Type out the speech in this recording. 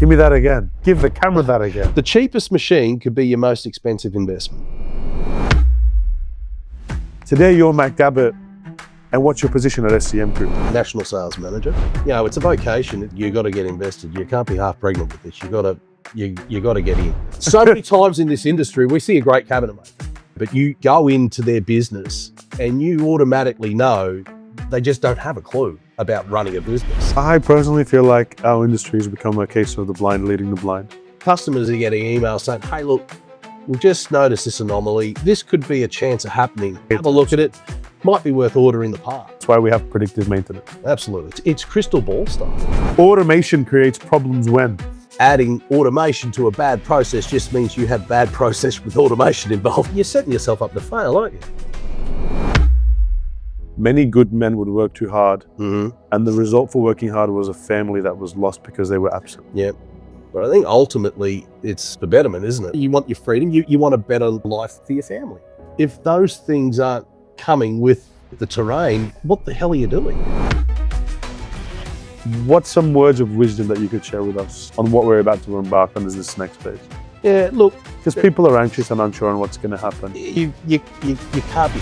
Give me that again. Give the camera that again. The cheapest machine could be your most expensive investment. Today you're Matt Gabbett, and what's your position at SCM Group? National Sales Manager. You know, it's a vocation. You got to get invested. You can't be half pregnant with this. You got to get in. So many times in this industry, we see a great cabinet maker, but you go into their business and you automatically know they just don't have a clue about running a business. I personally feel like our industry has become a case of the blind leading the blind. Customers are getting emails saying, hey, look, we've just noticed this anomaly. This could be a chance of happening. Have a look at it. Might be worth ordering the part. That's why we have predictive maintenance. Absolutely. It's crystal ball stuff. Automation creates problems when? Adding automation to a bad process just means you have bad process with automation involved. You're setting yourself up to fail, aren't you? Many good men would work too hard, Mm-hmm. and the result for working hard was a family that was lost because they were absent. Yeah. But I think ultimately it's the betterment, isn't it? You want your freedom, you want a better life for your family. If those things aren't coming with the terrain, what the hell are you doing? What's some words of wisdom that you could share with us on what we're about to embark on as this next phase? Yeah, look, Because people are anxious and unsure on what's going to happen. you can't be